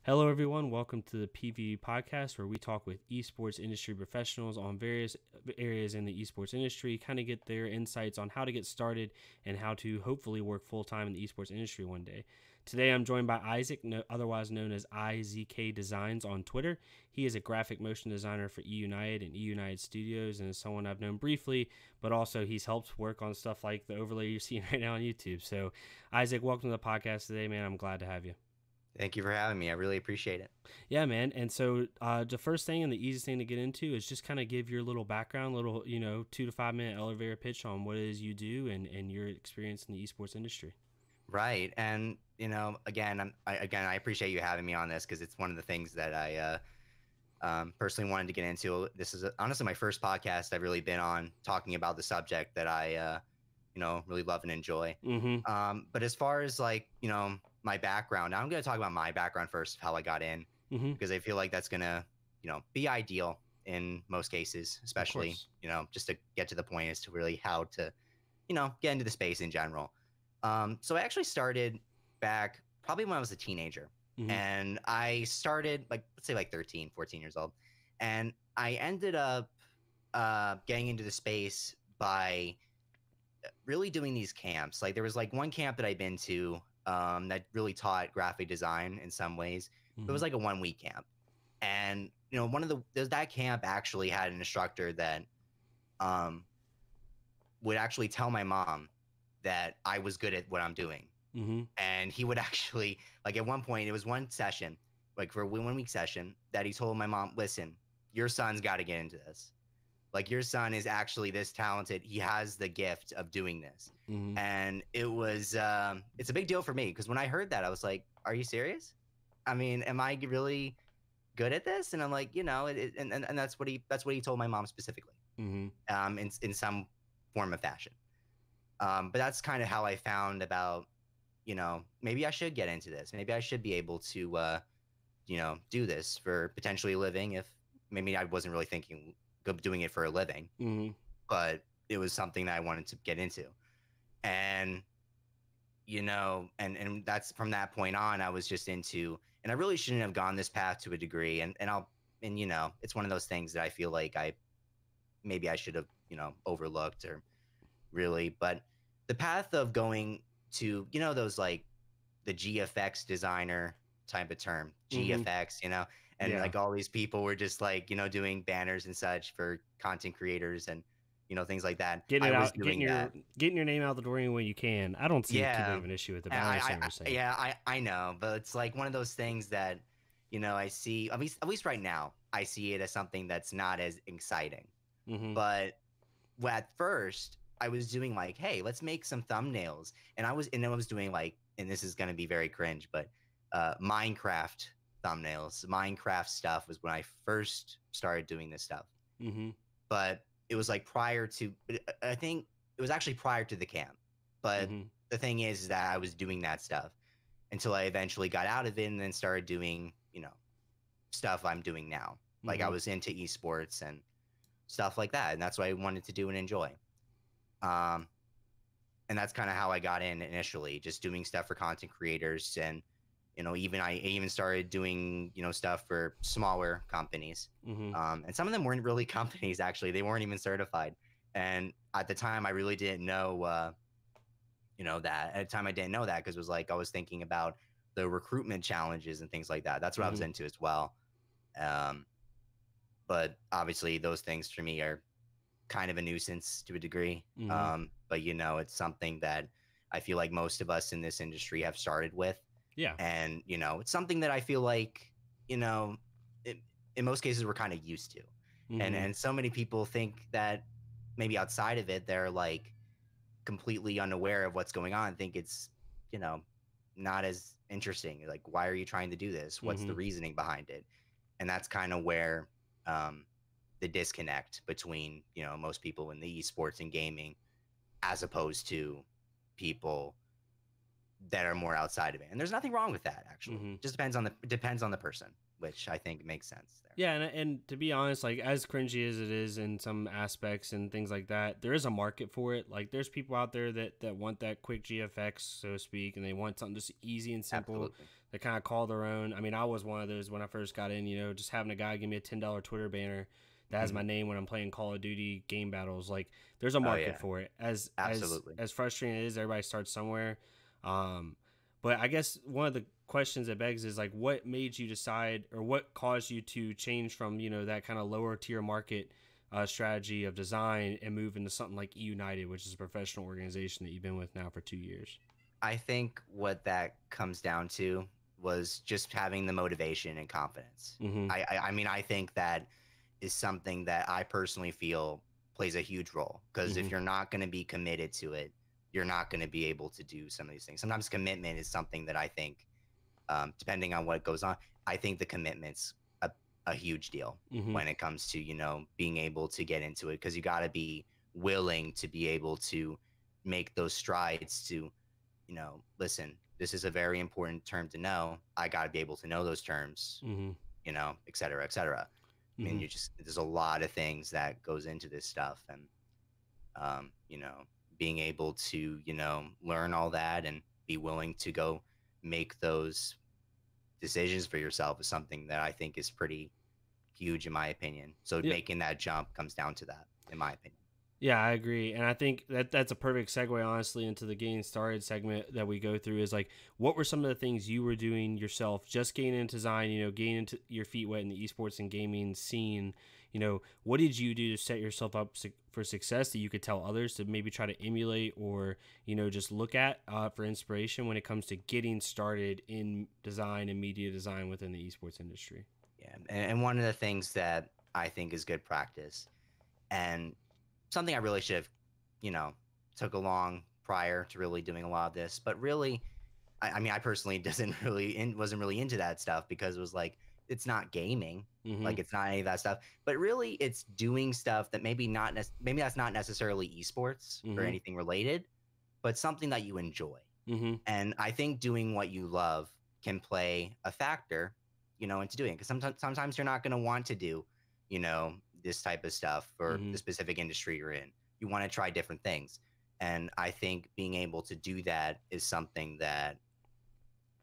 Hello, everyone. Welcome to the PV podcast, where we talk with esports industry professionals on various areas in the esports industry, kind of get their insights on how to get started and how to hopefully work full time in the esports industry one day. Today, I'm joined by Isaac, otherwise known as IZKDesigns on Twitter. He is a graphic motion designer for eUnited and eUnited Studios, and is someone I've known briefly, but also he's helped work on stuff like the overlay you're seeing right now on YouTube. So, Isaac, welcome to the podcast today, man. I'm glad to have you. Thank you for having me. I really appreciate it. Yeah, man. And so the first thing and the easiest thing to get into is just kind of give your little background, little, 2 to 5 minute elevator pitch on what it is you do and your experience in the esports industry. Right. And, again, I appreciate you having me on this because it's one of the things that I personally wanted to get into. This is honestly my first podcast I've really been on talking about the subject that I, really love and enjoy. Mm-hmm. But as far as my background, I'm going to talk about my background first, how I got in, Mm-hmm. because I feel like that's going to, be ideal in most cases, especially, just to get to the point as to really how to, get into the space in general. So I actually started back probably when I was a teenager. Mm-hmm. And I started let's say 13, 14 years old. And I ended up getting into the space by really doing these camps. Like there was one camp that I'd been to that really taught graphic design in some ways. Mm-hmm. It was like a 1 week camp. And, that camp actually had an instructor that would actually tell my mom that I was good at what I'm doing. Mm-hmm. And he would actually, at one point, it was one session, for a 1 week session, that he told my mom, listen, your son's got to get into this. Your son is actually this talented. He has the gift of doing this. Mm-hmm. And it was, it's a big deal for me because when I heard that, I was like, are you serious? I mean, am I really good at this? And I'm like, and that's what he told my mom specifically, Mm-hmm. in some form of fashion. But that's kind of how I found about, maybe I should get into this. Maybe I should be able to, do this for potentially a living if maybe I wasn't really thinking of doing it for a living, Mm-hmm. but it was something that I wanted to get into. And, and that's from that point on, I was just into, and I really shouldn't have gone this path to a degree. And it's one of those things that I feel like maybe I should have, overlooked or really, but the path of going to, those the GFX designer type of term, Mm-hmm. GFX, and Yeah. all these people were just doing banners and such for content creators and, things like that. Getting I it was out, doing that. getting your name out the door any way you can. I don't see too big Yeah. of an issue with it, but I I, understand I, what you're saying. yeah, I know, but it's one of those things that, I see, at least right now, I see it as something that's not as exciting. Mm-hmm. But at first I was doing hey, let's make some thumbnails. And I was doing and this is going to be very cringe, but Minecraft thumbnails, Minecraft stuff was when I first started doing this stuff. Mm-hmm. But it was prior to, I think it was actually prior to the camp. But Mm-hmm. the thing is that I was doing that stuff until I eventually got out of it and then started doing, stuff I'm doing now. I Mm-hmm. was into esports and stuff like that. And that's what I wanted to do and enjoy. And that's kind of how I got in initially, just doing stuff for content creators. And, I even started doing, stuff for smaller companies. Mm-hmm. And some of them weren't really companies, actually. They weren't even certified. And at the time, I really didn't know, that. At the time, I didn't know that because it was I was thinking about the recruitment challenges and things like that. That's what I was Mm-hmm. into as well. But obviously, those things for me are kind of a nuisance to a degree. Mm-hmm. But it's something that I feel like most of us in this industry have started with. Yeah. And, it's something that I feel like, it, in most cases we're kind of used to. Mm-hmm. And so many people think that maybe outside of it, they're completely unaware of what's going on, think it's, not as interesting. Why are you trying to do this? What's Mm-hmm. the reasoning behind it? And that's kind of where, the disconnect between most people in the esports and gaming as opposed to people that are more outside of it. And there's nothing wrong with that, actually. Mm-hmm. Just depends on the person, which I think makes sense there. Yeah, and to be honest, like as cringy as it is in some aspects and things like that, there is a market for it. Like there's people out there that want that quick GFX, so to speak, and they want something just easy and simple. Absolutely. They kind of call their own. I mean, I was one of those when I first got in. Just having a guy give me a $10 Twitter banner that has my name when I'm playing Call of Duty game battles. Like there's a Oh market yeah, for it. absolutely. As frustrating it is, everybody starts somewhere. Um, but I guess one of the questions it begs is like, what made you decide, or what caused you to change from that kind of lower tier market strategy of design and move into something like eUnited, which is a professional organization that you've been with now for 2 years? I think what that comes down to was just having the motivation and confidence. Mm-hmm. I mean, I think that is something that I personally feel plays a huge role, because Mm-hmm. if you're not going to be committed to it, you're not going to be able to do some of these things. Sometimes commitment is something that I think, depending on what goes on, I think the commitment's a huge deal Mm-hmm. when it comes to, being able to get into it, because you got to be willing to be able to make those strides to, listen, this is a very important term to know. I got to be able to know those terms, Mm-hmm. et cetera, et cetera. I mean, Mm-hmm. there's a lot of things that goes into this stuff. And, being able to, learn all that and be willing to go make those decisions for yourself is something that I think is pretty huge in my opinion. So Yeah. making that jump comes down to that, in my opinion. Yeah, I agree. And I think that's a perfect segue, honestly, into the getting started segment that we go through is like, what were some of the things you were doing yourself, just getting into design, getting into your feet wet in the esports and gaming scene? What did you do to set yourself up for success that you could tell others to maybe try to emulate or, just look at for inspiration when it comes to getting started in design and media design within the esports industry? Yeah. And one of the things that I think is good practice, and something I really should have, you know, took along prior to really doing a lot of this. But really, I mean, I personally wasn't really into that stuff, because it was like, it's not gaming, Mm-hmm. like it's not any of that stuff. But really, it's doing stuff that maybe that's not necessarily esports or Mm-hmm. anything related, but something that you enjoy. Mm-hmm. And I think doing what you love can play a factor, into doing it. Because sometimes you're not going to want to do, this type of stuff for Mm-hmm. the specific industry you're in. You want to try different things. And I think being able to do that is something that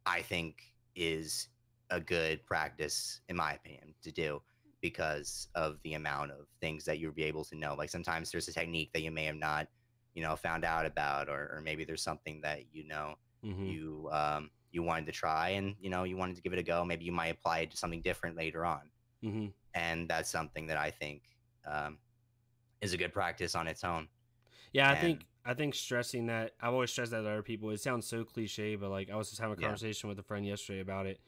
I think is a good practice, in my opinion, to do, because of the amount of things that you'll be able to know. Like sometimes there's a technique that you may have not, found out about, or maybe there's something that Mm-hmm. you wanted to try, and you wanted to give it a go. Maybe you might apply it to something different later on, Mm-hmm. and that's something that I think um, is a good practice on its own. Yeah, I And think I think stressing that, I've always stressed that to other people. It sounds so cliche, but like I was just having a yeah, conversation with a friend yesterday about it.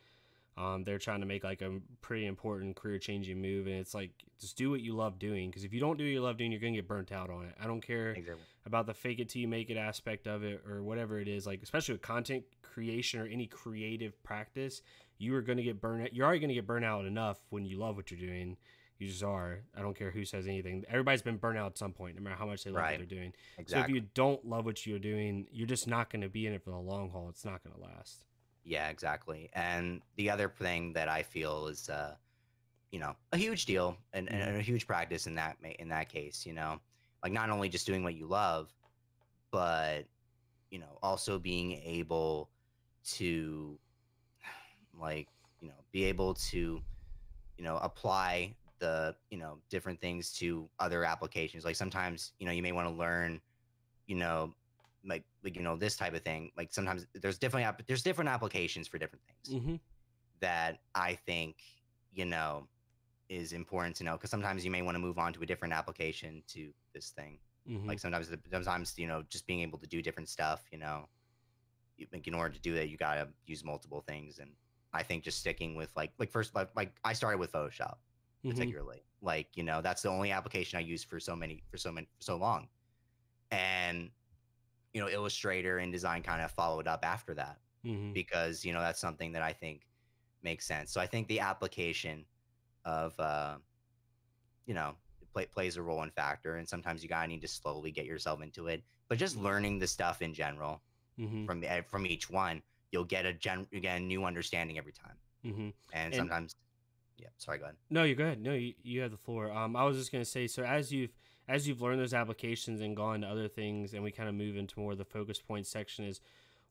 They're trying to make like a pretty important career changing move, and it's like just do what you love doing. Because if you don't do what you love doing, you're gonna get burnt out on it. I don't care exactly. about the fake it till you make it aspect of it or whatever it is. Like especially with content creation or any creative practice, you are gonna get burnt out. You're already gonna get burnt out enough when you love what you're doing. You just are. I don't care who says anything. Everybody's been burnt out at some point, no matter how much they love what Right. they're doing. So if you Exactly. don't love what you're doing, you're just not going to be in it for the long haul. It's not going to last. Yeah, exactly. And the other thing that I feel is, a huge deal, and, Mm-hmm. and a huge practice in that case, like not only just doing what you love, but also being able to, like, be able to, apply the, different things to other applications. Like sometimes, you may want to learn, you know, this type of thing. Like sometimes there's different applications for different things Mm-hmm. that I think, you know, is important to know, because sometimes you may want to move on to a different application to this thing. Mm-hmm. Like sometimes, just being able to do different stuff, like in order to do that, you gotta use multiple things. And I think just sticking with like first, like I started with Photoshop Mm-hmm. particularly. Like, that's the only application I used for so long. And Illustrator and design kind of followed up after that, Mm-hmm. because that's something that I think makes sense. So I think the application of you know plays a role and factor, and sometimes you gotta need to slowly get yourself into it. But just learning the stuff in general, Mm-hmm. from each one, you get a new understanding every time. Mm-hmm. And And sometimes, yeah. Sorry, go ahead. no, you're good. No, you have the floor. I was just gonna say, so as you've learned those applications and gone to other things, and we kind of move into more of the focus point section, is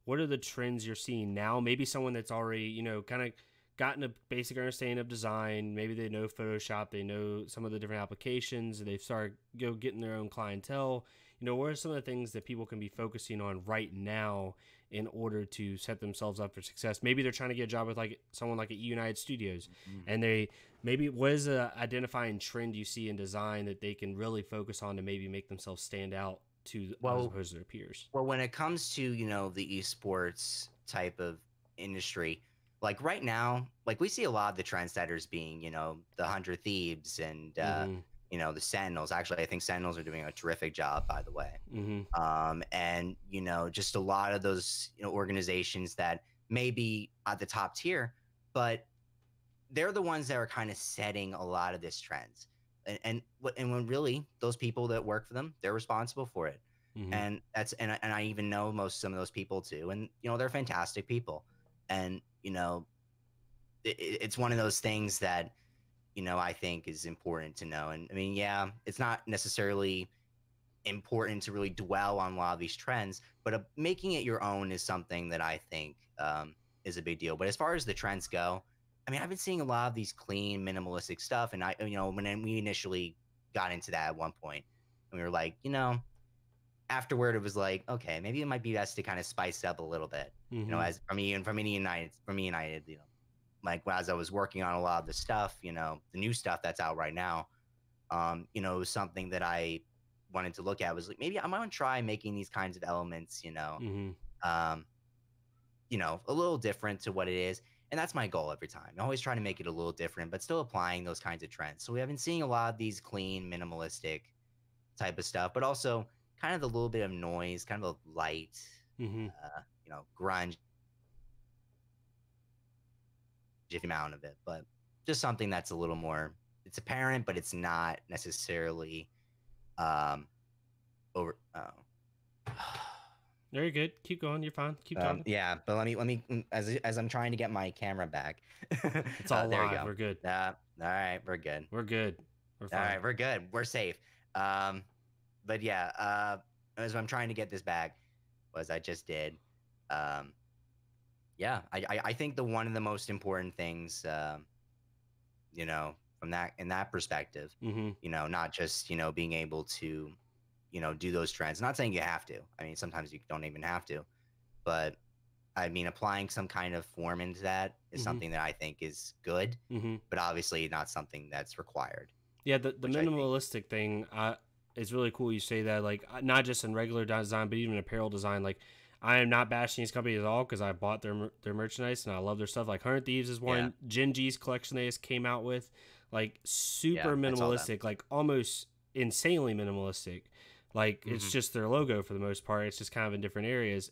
what are the trends you're seeing now? Maybe someone that's already, kind of gotten a basic understanding of design. Maybe they know Photoshop, they know some of the different applications, and they've started getting their own clientele. What are some of the things that people can be focusing on right now in order to set themselves up for success? Maybe they're trying to get a job with like someone like at eUnited Studios, Mhm. and maybe what is a identifying trend you see in design that they can really focus on to maybe make themselves stand out to as Well, opposed to their peers? Well, when it comes to, the esports type of industry, like right now, like we see a lot of the trendsetters being, the 100 Thieves and, Mm-hmm. the Sentinels. Actually, I think Sentinels are doing a terrific job, by the way. Mm-hmm. And, just a lot of those, organizations that may be at the top tier, but they're the ones that are kind of setting a lot of this trends. And when really those people that work for them, they're responsible for it. Mm-hmm. And I even know some of those people too, and they're fantastic people. And it's one of those things that I think is important to know. And I mean, yeah, it's not necessarily important to really dwell on a lot of these trends, but making it your own is something that I think is a big deal. But as far as the trends go, I mean, I've been seeing a lot of these clean, minimalistic stuff, and when we initially got into that at one point, and we were like, afterward, it was like, okay, maybe it might be best to kind of spice it up a little bit, Mm-hmm. as for me and from United, like as I was working on a lot of the stuff, the new stuff that's out right now, it was something that I wanted to look at was like maybe I might try making these kinds of elements, Mm-hmm. um, a little different to what it is. And that's my goal every time. I'm always trying to make it a little different, but still applying those kinds of trends. So we have been seeing a lot of these clean, minimalistic type of stuff, but also kind of a little bit of noise, kind of a light, Mm-hmm. grunge amount of it, but just something that's a little more, it's apparent, but it's not necessarily um, over. Very good. Keep going. You're fine. Keep talking. Yeah, but let me as I'm trying to get my camera back. It's all There we live. go. We're good. All right, we're good. We're good. We're All fine. right, we're good. We're safe. Um, but yeah, as I'm trying to get this back, was I just did. Um, yeah, I think the one of the most important things, from that in that perspective, Mm-hmm. not just being able to, do those trends. Not saying you have to. I mean, sometimes you don't even have to, but I mean, applying some kind of form into that is Mm-hmm. something that I think is good, Mm-hmm. but obviously not something that's required, Yeah, the which I think. minimalistic thing is really cool. You say that, like, not just in regular design, but even apparel design. Like, I am not bashing these companies at all because I bought their merchandise and I love their stuff. Like, 100 Thieves is Yeah, one. Genji's collection they just came out with, like, yeah, super I saw that. minimalistic, like almost insanely minimalistic. Like, it's Hmm. just their logo for the most part. It's just kind of in different areas,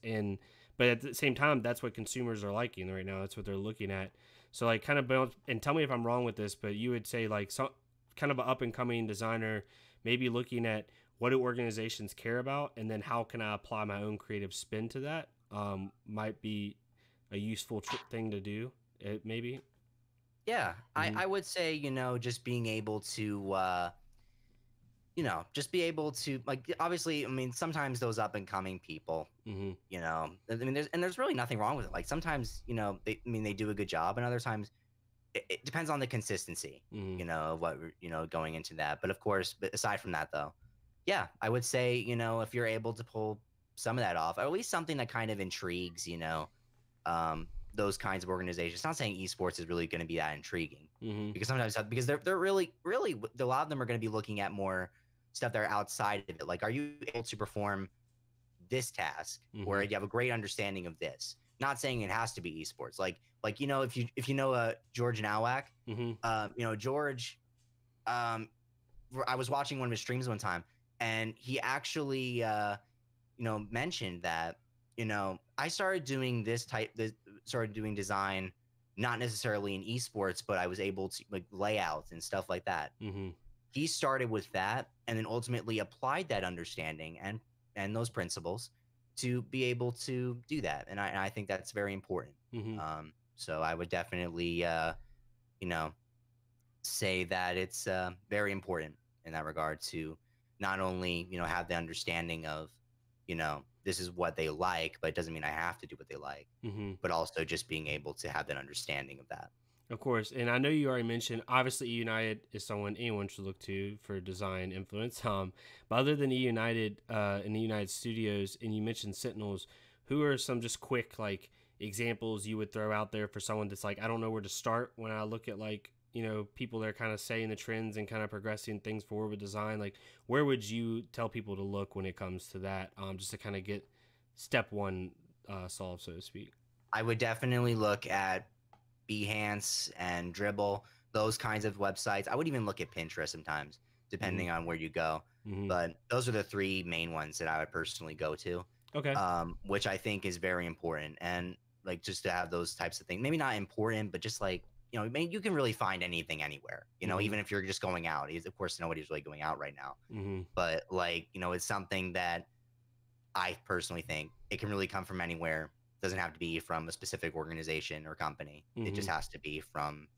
but at the same time, that's what consumers are liking right now. That's what they're looking at. So, like, kind of bounce, and tell me if I'm wrong with this, but you would say like some kind of an up and coming designer, maybe looking at what do organizations care about, and then how can I apply my own creative spin to that. Might be a useful thing to do. Maybe. Yeah, I, Mm-hmm. I would say, just being able to, just be able to, like, obviously, I mean, sometimes those up and coming people, Mm-hmm. I mean, there's really nothing wrong with it. Like sometimes, they do a good job, and other times it depends on the consistency, Mm-hmm. of what going into that. But of course, but aside from that, though, yeah, I would say, if you're able to pull some of that off, or at least something that kind of intrigues, those kinds of organizations. Not saying esports is really going to be that intriguing, Mm-hmm. because sometimes because they're really a lot of them are going to be looking at more stuff that are outside of it. Like, are you able to perform this task, Mm-hmm. or you have a great understanding of this? Not saying it has to be esports. Like if you know George Nowak, Mm-hmm. George, um, I was watching one of his streams one time, and he actually mentioned that I started doing design, not necessarily in esports, but I was able to, like, layouts and stuff like that. Mm-hmm. He started with that, and then ultimately applied that understanding and those principles to be able to do that. And I think that's very important. Mm-hmm. So I would definitely, you know, say that it's very important in that regard to not only, have the understanding of, this is what they like, but it doesn't mean I have to do what they like, Mm-hmm. but also just being able to have that understanding of that. Of course, and I know you already mentioned obviously eUnited is someone anyone should look to for design influence. But other than eUnited and the United Studios, and you mentioned Sentinels, who are some just quick like examples you would throw out there for someone that's like I don't know where to start when I look at like people that are kind of saying the trends and kind of progressing things forward with design. Like where would you tell people to look when it comes to that, just to kind of get step one solved, so to speak? I would definitely look at Behance and Dribble, those kinds of websites. I would even look at Pinterest sometimes, Mm-hmm. depending on where you go. Mm-hmm. But those are the three main ones that I would personally go to, Okay. which I think is very important. And like just to have those types of things, maybe not important, but just like, I mean, you can really find anything anywhere, Mm-hmm. even if you're just going out. Of course, nobody's really going out right now. Mm-hmm. But like, it's something that I personally think it can really come from anywhere. Doesn't have to be from a specific organization or company. It Mm-hmm. just has to be from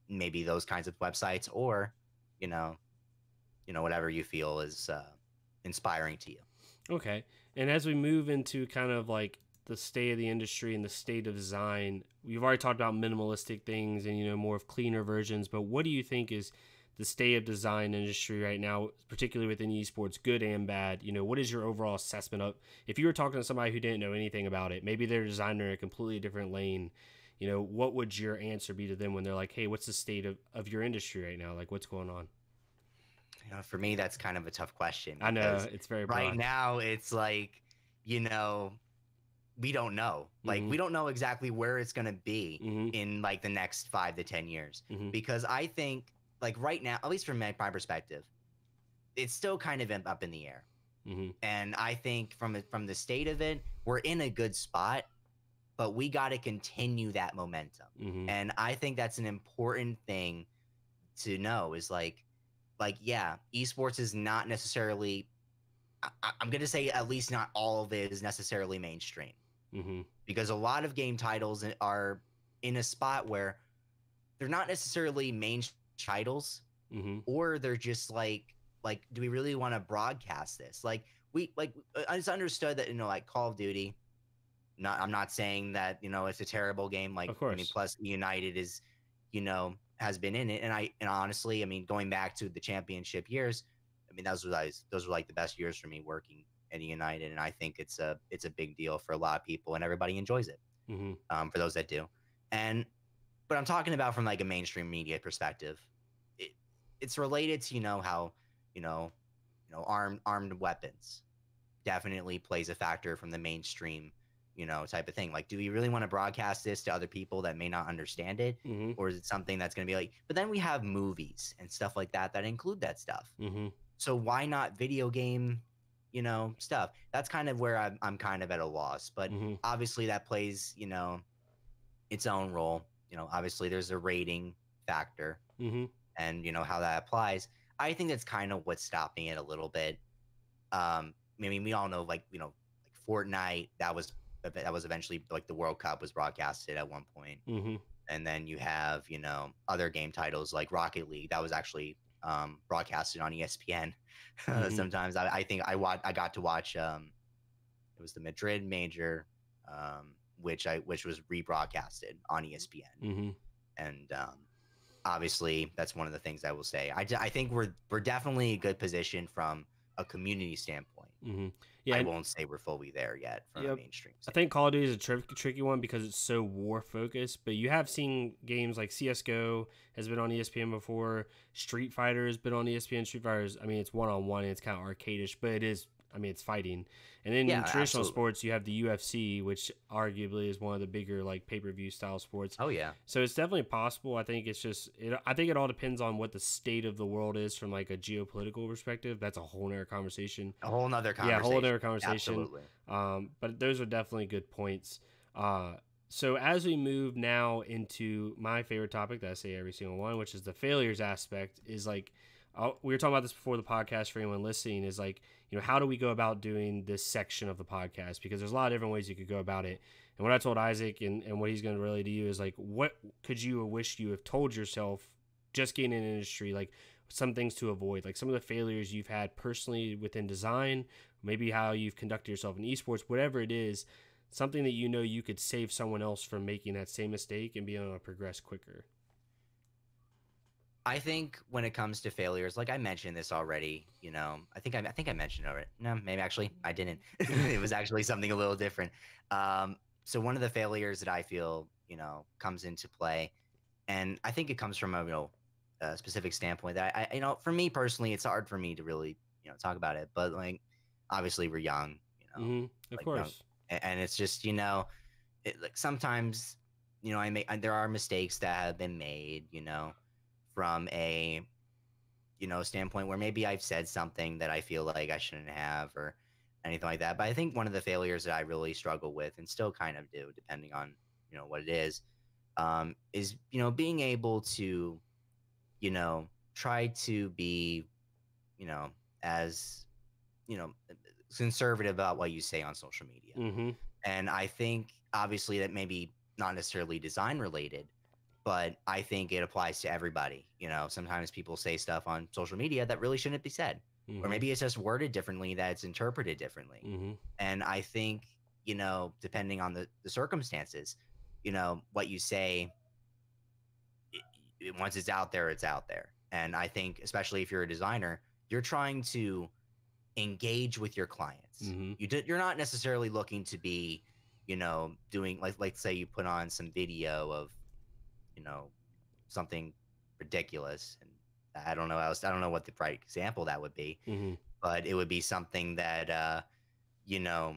maybe those kinds of websites or, you know, whatever you feel is inspiring to you. Okay. And as we move into kind of like the state of the industry and the state of design, we've already talked about minimalistic things and more of cleaner versions, but what do you think is the state of design industry right now, particularly within esports, good and bad? What is your overall assessment of if you were talking to somebody who didn't know anything about it, maybe they're a designer in a completely different lane, what would your answer be to them when they're like, hey, what's the state of your industry right now? Like what's going on? For me, that's kind of a tough question I know because it's very right broad. now it's like, you know, we don't know. Like, Mm-hmm. we don't know exactly where it's going to be Mm-hmm. in like the next 5 to 10 years. Mm-hmm. Because I think, like, right now, at least from my perspective, it's still kind of up in the air. Mm-hmm. And I think from the state of it, we're in a good spot, but we got to continue that momentum. Mm-hmm. And I think that's an important thing to know is yeah, esports is not necessarily, I'm going to say at least not all of it is necessarily mainstream, Mm-hmm. because a lot of game titles are in a spot where they're not necessarily main titles, Mm-hmm. or they're just like do we really want to broadcast this? It's understood that like Call of Duty, I'm not saying that it's a terrible game. Like, Of I mean, course. plus United is has been in it, and honestly, I mean, going back to the championship years, I mean, those were like the best years for me working at United, and I think it's a big deal for a lot of people, and everybody enjoys it. Mm-hmm. For those that do, and but I'm talking about from like a mainstream media perspective. It, it's related to how you know armed weapons definitely plays a factor from the mainstream type of thing. Like, do we really want to broadcast this to other people that may not understand it, Mm-hmm. or is it something that's going to be like? But then we have movies and stuff like that include that stuff. Mm-hmm. So why not video game stuff? That's kind of where I'm kind of at a loss. But Mm-hmm. obviously that plays its own role. Obviously there's a rating factor, Mm-hmm. and how that applies. I think that's kind of what's stopping it a little bit. I mean, we all know, like Fortnite, that was eventually, like, the World Cup was broadcasted at one point. Mm-hmm. And then you have other game titles like Rocket League that was actually broadcasted on ESPN. Mm-hmm. Sometimes I think I got to watch it was the Madrid major, which was rebroadcasted on ESPN. Mm-hmm. And obviously that's one of the things I will say. I think we're definitely in a good position from a community standpoint. Mm-hmm. Yeah. I won't say we're fully there yet from a Yep. mainstream I standpoint. think Call of Duty is a tricky one because it's so war focused. But you have seen games like CS:GO has been on ESPN before. Street Fighter has been on ESPN. Street Fighter I mean, it's one on one. It's kind of arcadish, but it is. I mean, it's fighting. And then in Yeah, traditional absolutely. sports, you have the UFC, which arguably is one of the bigger like pay-per-view style sports. Oh yeah. So it's definitely possible. I think it's just. I think it all depends on what the state of the world is from like a geopolitical perspective. That's a whole nother conversation. A whole nother Yeah, a conversation. whole other conversation. Absolutely. But those are definitely good points. So as we move now into my favorite topic that I say every single one, which is the failures aspect, is like we were talking about this before the podcast for anyone listening, is like, how do we go about doing this section of the podcast? Because there's a lot of different ways you could go about it. And what I told Isaac and what he's going to relay to you is like, what could you wish you have told yourself just getting in an industry, like some things to avoid, like some of the failures you've had personally within design, maybe how you've conducted yourself in esports, whatever it is, something that you could save someone else from making that same mistake and be able to progress quicker. I think when it comes to failures, like I mentioned this already, I think I mentioned it already. No, maybe actually I didn't. It was actually something a little different. So one of the failures that I feel, comes into play, and I think it comes from a specific standpoint that for me personally, it's hard for me to really, talk about it. But like, obviously we're young, Of like, course. and it's just, like sometimes, there are mistakes that have been made, from a standpoint where maybe I've said something that I feel like I shouldn't have or anything like that. But I think one of the failures that I really struggle with and still kind of do, depending on what it is being able to try to be as conservative about what you say on social media. Mm-hmm. And I think obviously that maybe not necessarily design related, but I think it applies to everybody. Sometimes people say stuff on social media that really shouldn't be said, or Mm-hmm. maybe it's just worded differently, that it's interpreted differently. Mm-hmm. And I think, depending on the circumstances, what you say, once it's out there, it's out there. And I think, especially if you're a designer, you're trying to engage with your clients. Mm-hmm. You're not necessarily looking to be, doing like say you put on some video of, something ridiculous, and I don't know else. I don't know what the right example that would be, Mm-hmm. but it would be something that, you know,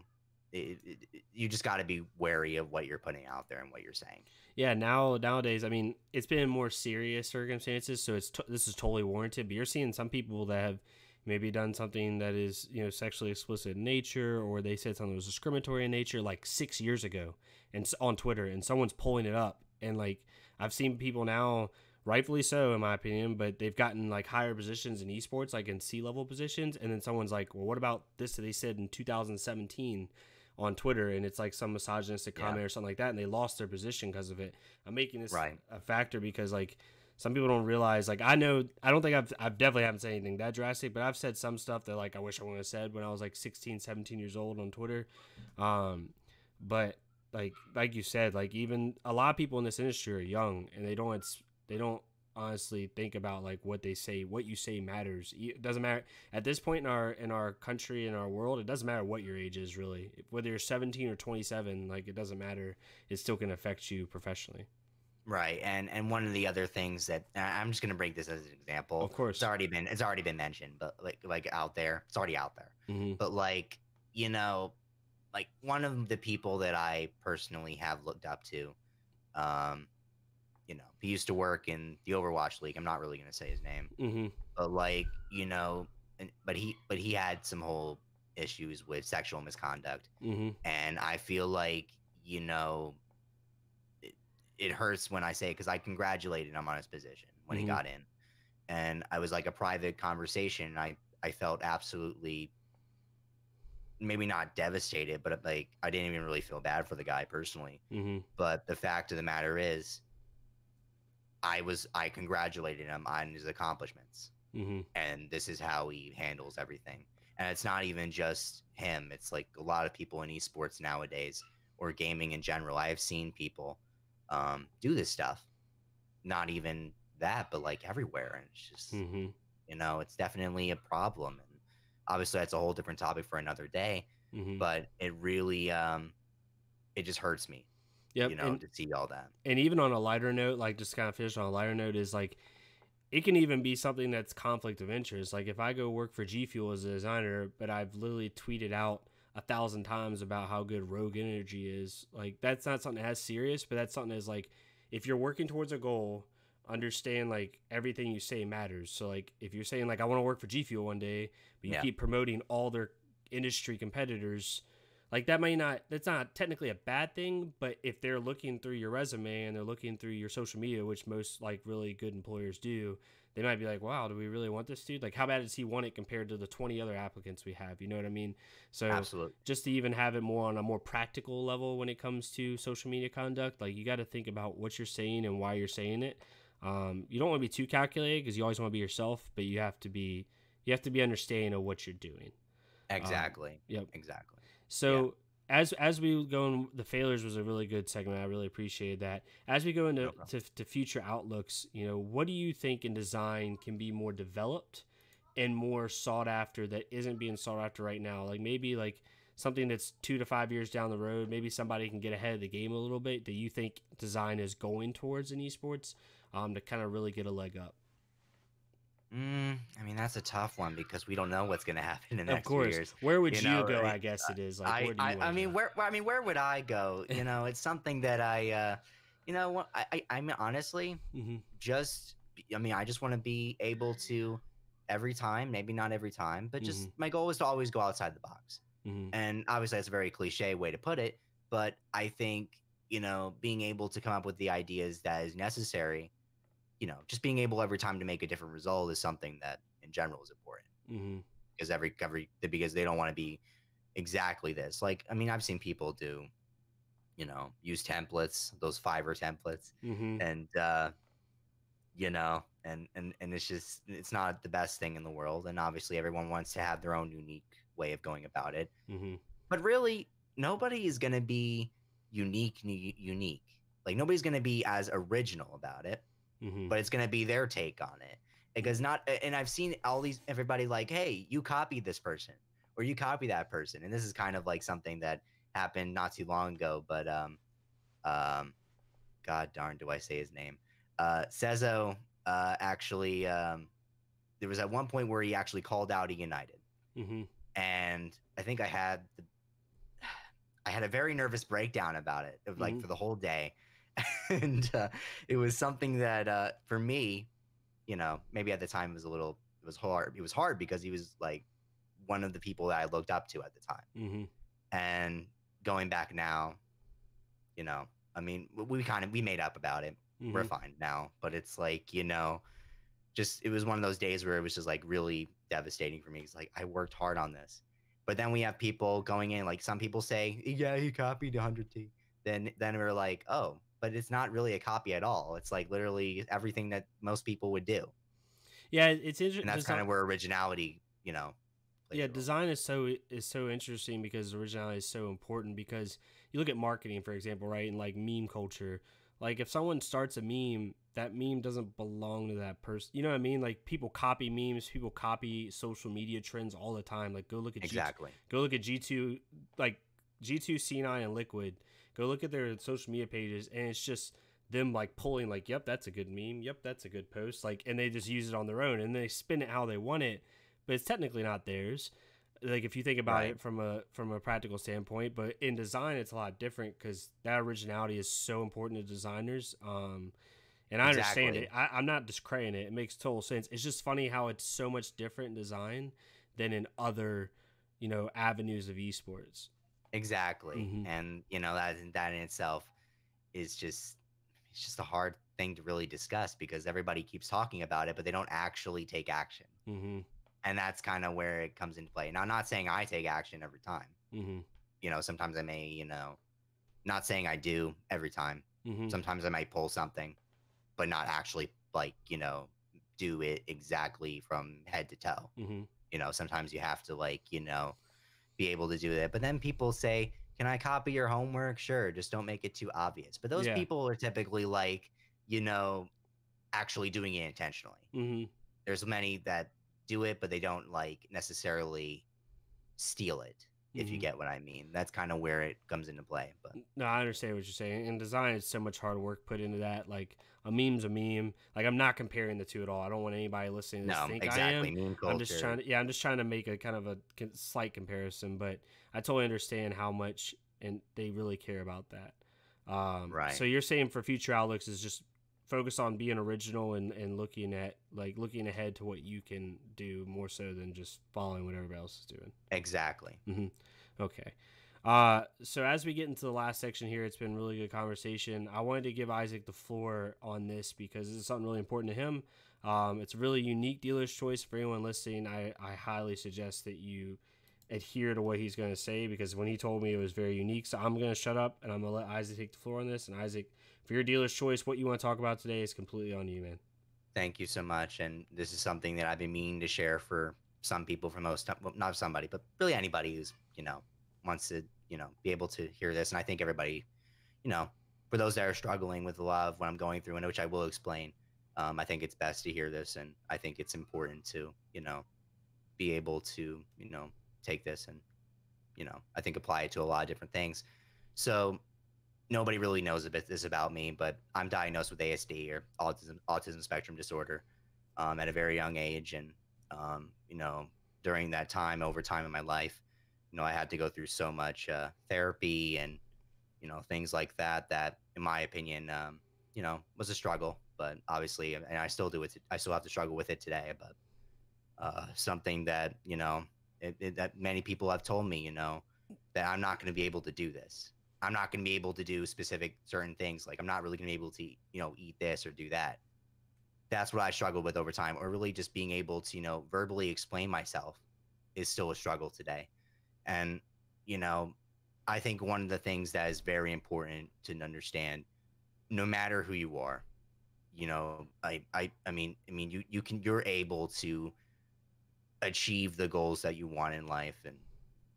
you just got to be wary of what you're putting out there and what you're saying. Yeah, nowadays, I mean, it's been in more serious circumstances, so this is totally warranted. But you're seeing some people that have maybe done something that is sexually explicit in nature, or they said something that was discriminatory in nature, like 6 years ago, and on Twitter, and someone's pulling it up, and like I've seen people now, rightfully so in my opinion, but they've gotten like higher positions in esports, like in C-level positions, and then someone's like, well, what about this that they said in 2017? On Twitter, and it's like some misogynistic comment or something like that, and they lost their position because of it. I'm making this a factor because like some people don't realize, like I don't think I've definitely haven't said anything that drastic, but I've said some stuff that like I wish I would have said when I was like 16, 17 years old on Twitter. But like you said, like even a lot of people in this industry are young, and they don't honestly think about like what they say. What you say matters. It doesn't matter at this point in our country, in our world. It doesn't matter what your age is, really. Whether you're 17 or 27, like it doesn't matter. It's still going to affect you professionally. Right. And one of the other things that I'm just going to break this as an example. Of course, it's already been mentioned, but like out there, it's already out there. Mm-hmm. But like like one of the people that I personally have looked up to, he used to work in the Overwatch League. I'm not really going to say his name, Mm-hmm. but like, but he had some whole issues with sexual misconduct. Mm-hmm. And I feel like, it hurts when I say it, because I congratulated him on his position when he got in. And I was like a private conversation. And I felt absolutely, maybe not devastated, but like I didn't even really feel bad for the guy personally. Mm-hmm. But the fact of the matter is, I congratulated him on his accomplishments. Mm-hmm. And this is how he handles everything. And it's not even just him. It's like a lot of people in esports nowadays, or gaming in general. I have seen people do this stuff. Not even that, but like everywhere. And it's just, it's definitely a problem. And obviously that's a whole different topic for another day. Mm-hmm. But it really, it just hurts me. Yep. To see all that. And even on a lighter note, like just kind of finish on a lighter note, is like it can even be something that's conflict of interest. Like if I go work for G Fuel as a designer, but I've literally tweeted out 1,000 times about how good Rogue Energy is, like that's not something as serious, but that's something that's like, if you're working towards a goal, understand like everything you say matters. So like if you're saying like I want to work for G Fuel one day, but you keep promoting all their industry competitors, like that's not technically a bad thing, but if they're looking through your resume and they're looking through your social media, which most like really good employers do, they might be like, wow, do we really want this dude? Like, how bad does he want it compared to the 20 other applicants we have? You know what I mean? So Absolutely. just to even have it more on a more practical level when it comes to social media conduct, like you got to think about what you're saying and why you're saying it. You don't want to be too calculated because you always want to be yourself, but you have to be understanding of what you're doing. Exactly. Yep. Exactly. Yeah. So as we go in, the failures was a really good segment. I really appreciated that. As we go into No problem. to future outlooks, you know, what do you think in design can be more developed and more sought after that isn't being sought after right now? Like maybe like something that's 2 to 5 years down the road, maybe somebody can get ahead of the game a little bit that you think design is going towards in esports, to kind of really get a leg up. I mean, that's a tough one because we don't know what's going to happen in the Of next few course. years. Where would You you know, go? I guess it is like, where do you want I to mean, go? where would I go? You know, it's something that you know, I mean, honestly, Mm-hmm. I mean, I just want to be able to every time, maybe not every time, but Mm-hmm. just my goal is to always go outside the box. Mm-hmm. And obviously, that's a very cliche way to put it, but I think, you know, being able to come up with the ideas that is necessary, you know, just being able every time to make a different result is something that in general is important Mm-hmm. because because they don't want to be exactly this. Like, I mean, I've seen people do, you know, use templates, those Fiverr templates, Mm-hmm. and you know, and it's just it's not the best thing in the world. And obviously, everyone wants to have their own unique way of going about it. Mm-hmm. But really, nobody is going to be unique. Like nobody's going to be as original about it, Mm-hmm. but it's going to be their take on it. Because not, and I've seen everybody like, hey, you copied this person or you copy that person. And this is kind of like something that happened not too long ago, but, um, God darn, do I say his name? Sezo, actually, there was at one point where he actually called out eUnited. Mm-hmm. And I think I had a very nervous breakdown about it, of like Mm-hmm. for the whole day. And it was something that for me, you know, maybe at the time it was hard. It was hard because he was like one of the people that I looked up to at the time. Mm-hmm. And going back now, you know, I mean, we made up about it. We're Mm-hmm. fine now, but it's like, you know, just it was one of those days where it was just like really devastating for me. It's like I worked hard on this. But then we have people going in, like some people say, yeah, he copied 100T. Then we're like, oh, but it's not really a copy at all. It's like literally everything that most people would do. Yeah, it's And that's kind design. of where originality, you know, plays Yeah, a role. design is so interesting because originality is so important. Because you look at marketing, for example, right, and like meme culture. Like if someone starts a meme, that meme doesn't belong to that person. You know what I mean? Like people copy memes, people copy social media trends all the time. Like Exactly. Go look at G2, like G2, C9, and Liquid. Go look at their social media pages, and it's just them like pulling like, yep, that's a good meme. Yep, that's a good post. Like, and they just use it on their own, and they spin it how they want it, but it's technically not theirs. Like if you think about Right. it from a practical standpoint, but in design it's a lot different because that originality is so important to designers. And I understand Exactly. it. I'm not discrediting it. It makes total sense. It's just funny how it's so much different in design than in other, you know, avenues of esports. Exactly. Mm-hmm. And you know, that in itself is just it's just a hard thing to really discuss because everybody keeps talking about it, but they don't actually take action. Mm-hmm. And that's kind of where it comes into play. Now, I'm not saying I take action every time. Mm-hmm. You know, sometimes I may, you know, not saying I do every time. Mm-hmm. Sometimes I might pull something, but not actually like, you know, do it exactly from head to toe. Mm-hmm. You know, sometimes you have to like, you know, be able to do that. But then people say, can I copy your homework? Sure, just don't make it too obvious. But those Yeah. people are typically like, you know, actually doing it intentionally. Mm-hmm. There's many that do it, but they don't like necessarily steal it, if you Mm-hmm. get what I mean. That's kind of where it comes into play. But No, I understand what you're saying. In design, it's so much hard work put into that. Like a meme's a meme. Like I'm not comparing the two at all. I don't want anybody listening to this no, think I exactly. am. Meme I'm just culture. trying to, yeah, I'm just trying to make a kind of a slight comparison, but I totally understand how much and they really care about that. So Right. you're saying for future outlooks is just focus on being original and looking at like looking ahead to what you can do more so than just following what everybody else is doing. Exactly. Mm-hmm. Okay. So as we get into the last section here, it's been really good conversation. I wanted to give Isaac the floor on this because this is something really important to him. It's a really unique dealer's choice for anyone listening. I highly suggest that you adhere to what he's going to say because when he told me it was very unique. So I'm going to shut up and I'm going to let Isaac take the floor on this. And Isaac, for your dealer's choice, what you want to talk about today is completely on you, man. Thank you so much. And this is something that I've been meaning to share for some people, for most, well, not somebody, but really anybody who's, wants to, be able to hear this. And I think everybody, for those that are struggling with a lot of what I'm going through, and which I will explain, I think it's best to hear this. And I think it's important to, be able to, take this and, I think apply it to a lot of different things. So nobody really knows a bit this about me, but I'm diagnosed with ASD, or autism spectrum disorder, at a very young age. And, during that time, over time in my life, I had to go through so much therapy and, things like that, that in my opinion, was a struggle, but obviously, and I still do it. I still have to struggle with it today, but something that, that many people have told me, that I'm not going to be able to do this. I'm not going to be able to do specific certain things. Like I'm not really going to be able to, eat this or do that. That's what I struggled with over time, or really just being able to, verbally explain myself is still a struggle today. And, I think one of the things that is very important to understand, no matter who you are, you're able to achieve the goals that you want in life. And,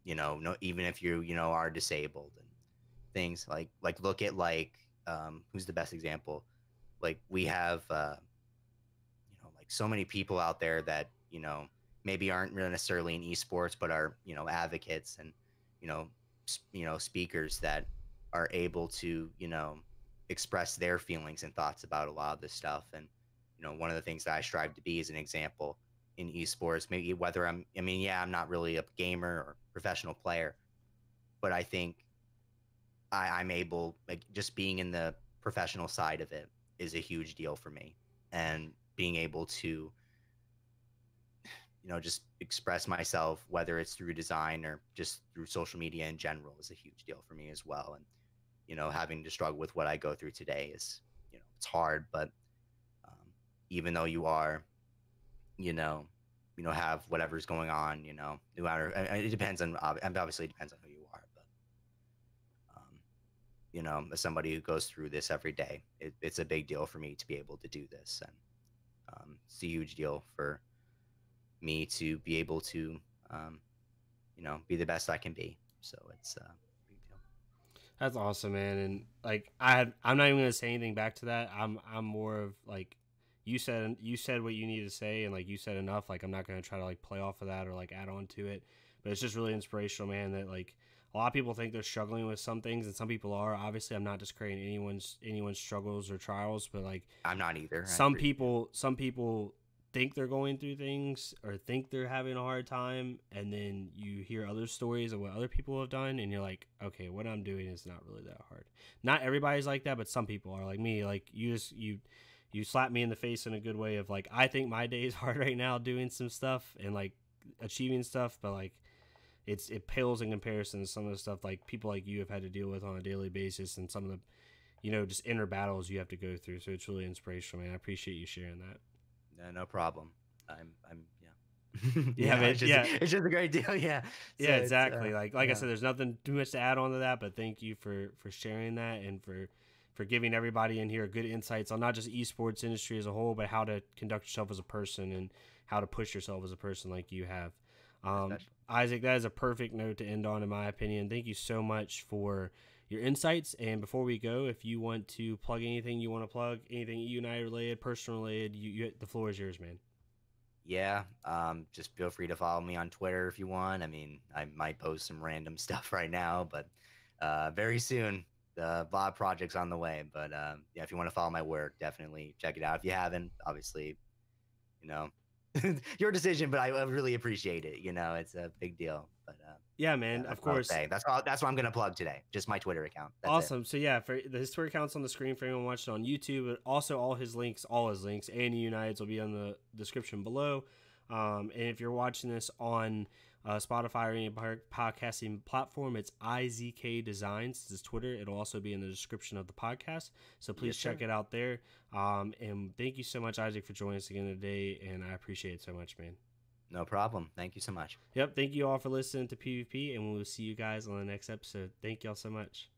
no, even if you, are disabled and things like look at who's the best example? Like we have, like so many people out there that, maybe aren't really necessarily in esports, but are, advocates and, speakers that are able to, express their feelings and thoughts about a lot of this stuff. And, one of the things that I strive to be is an example in esports, maybe whether I'm not really a gamer or professional player, but I think I'm able, like just being in the professional side of it is a huge deal for me. And being able to, just express myself, whether it's through design or just through social media in general, is a huge deal for me as well. And, having to struggle with what I go through today is, it's hard, but even though you are, have whatever's going on, no matter, it depends on, obviously it depends on who you are, but, as somebody who goes through this every day, it's a big deal for me to be able to do this. And it's a huge deal for me to be able to, be the best I can be. So it's a big deal. That's awesome, man. And like I'm not even gonna say anything back to that. I'm more of like you said what you need to say, and like you said enough. Like I'm not gonna try to like play off of that or like add on to it. But it's just really inspirational, man. That like a lot of people think they're struggling with some things, and some people are. Obviously, I'm not discrediting anyone's struggles or trials, but like I'm not either. Some people think they're going through things or think they're having a hard time, and then you hear other stories of what other people have done, and you're like, okay, what I'm doing is not really that hard. Not everybody's like that, but some people are. Like me. Like you slap me in the face in a good way of like, I think my day is hard right now doing some stuff and like achieving stuff, but like it pales in comparison to some of the stuff like people like you have had to deal with on a daily basis, and some of the just inner battles you have to go through. So it's really inspirational, man. I appreciate you sharing that. No problem. I'm yeah, man, it's just a great deal. Yeah. So yeah, exactly. Yeah. I said, there's nothing too much to add on to that, but thank you for sharing that and for giving everybody in here good insights on not just esports industry as a whole, but how to conduct yourself as a person and how to push yourself as a person like you have. Isaac, that is a perfect note to end on, in my opinion. Thank you so much for your insights. And before we go, if you want to plug anything you want to plug, anything eUnited related, personal related, the floor is yours, man. Yeah. Just feel free to follow me on Twitter if you want. I mean, I might post some random stuff right now, but very soon, the VOD project's on the way. But yeah, if you want to follow my work, definitely check it out. If you haven't, obviously, your decision, but I really appreciate it. It's a big deal. But yeah, man, of course. That's what I'm gonna plug today. Just my Twitter account. That's awesome. It. So yeah, for his Twitter account's on the screen for anyone watching on YouTube. But also all his links and eUnited's will be on the description below. And if you're watching this on Spotify or any podcasting platform, it's IZKDesigns. This is Twitter. It'll also be in the description of the podcast. So please check it out there. And thank you so much, Isaac, for joining us again today. And I appreciate it so much, man. No problem. Thank you so much. Yep. Thank you all for listening to PvP, and we'll see you guys on the next episode. Thank y'all so much.